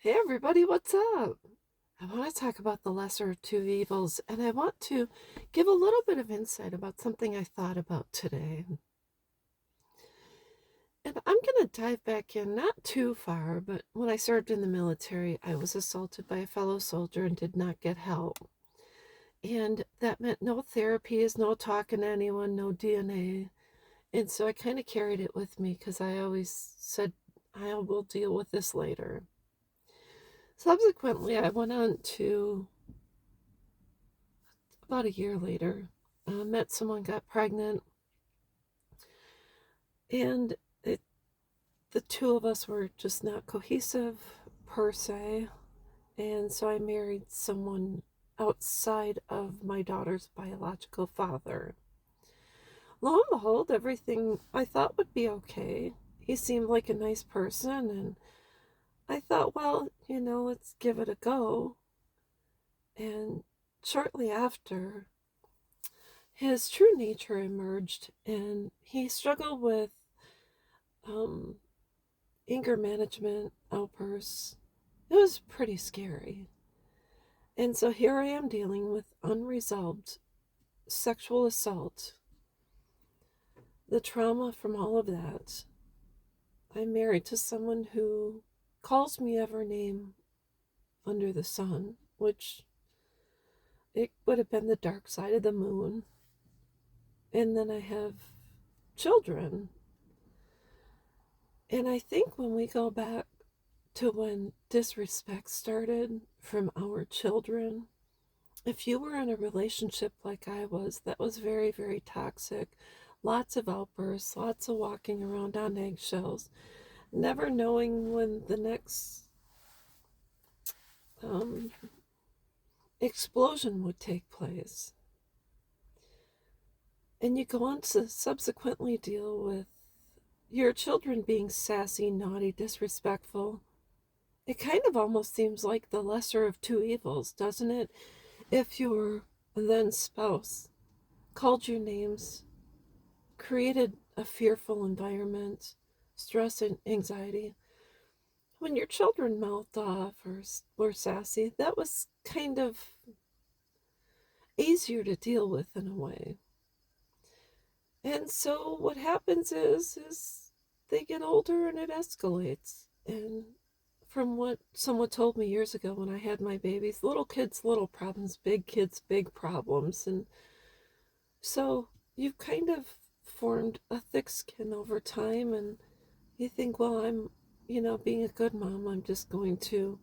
Hey everybody, what's up? I want to talk about the lesser of two evils, and I want to give a little bit of insight about something I thought about today. And I'm going to dive back in, not too far, but when I served in the military, I was assaulted by a fellow soldier and did not get help. And that meant no therapies, no talking to anyone, no DNA. And so I kind of carried it with me because I always said, I will deal with this later. Subsequently, I went on to about a year later, met someone, got pregnant, and the two of us were just not cohesive per se. And so I married someone outside of my daughter's biological father. Lo and behold, everything I thought would be okay. He seemed like a nice person, and I thought, well, let's give it a go. And shortly after, his true nature emerged, and he struggled with um, anger management outbursts. It was pretty scary. And so here I am dealing with unresolved sexual assault, the trauma from all of that. I'm married to someone who calls me every name under the sun, which it would have been the dark side of the moon. And then I have children. And I think when we go back to when disrespect started from our children, if you were in a relationship like I was, that was very, very toxic, lots of outbursts, lots of walking around on eggshells, never knowing when the next um, explosion would take place. And you go on to subsequently deal with your children being sassy, naughty, disrespectful. It kind of almost seems like the lesser of two evils, doesn't it? If your then spouse called you names, created a fearful environment, stress and anxiety. When your children mouthed off or were sassy, that was kind of easier to deal with in a way. And so what happens is they get older and it escalates. And from what someone told me years ago when I had my babies, little kids, little problems, big kids, big problems. And so you've kind of formed a thick skin over time, and you think, well, being a good mom, I'm just going to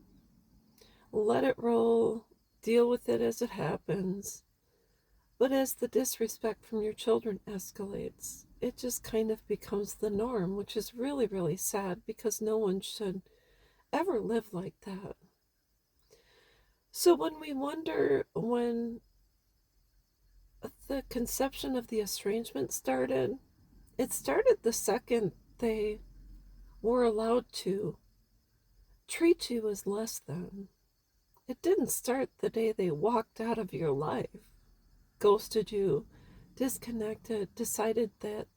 let it roll, deal with it as it happens. But as the disrespect from your children escalates, it just kind of becomes the norm, which is really, really sad because no one should ever live like that. So when we wonder when the conception of the estrangement started, it started the second they were allowed to treat you as less than. It didn't start the day they walked out of your life, ghosted you, disconnected, decided that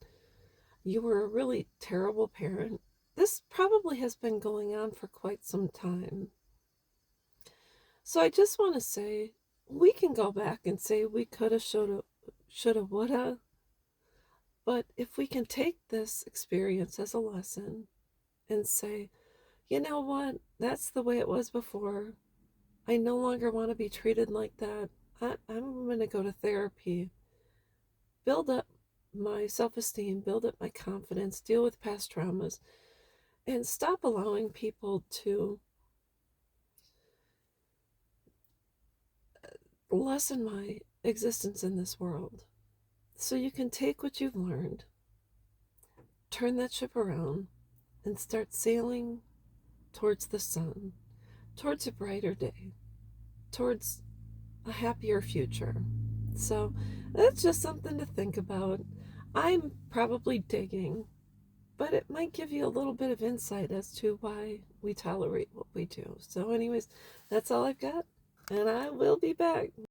you were a really terrible parent. This probably has been going on for quite some time. So I just want to say we can go back and say we coulda, shoulda, woulda. But if we can take this experience as a lesson and say, you know what, that's the way it was before. I no longer want to be treated like that. I'm going to go to therapy, build up my self esteem, build up my confidence, deal with past traumas, and stop allowing people to lessen my existence in this world. So you can take what you've learned, turn that ship around, and start sailing towards the sun, towards a brighter day, towards a happier future. So that's just something to think about. I'm probably digging, but it might give you a little bit of insight as to why we tolerate what we do. So, anyways, that's all I've got, and I will be back.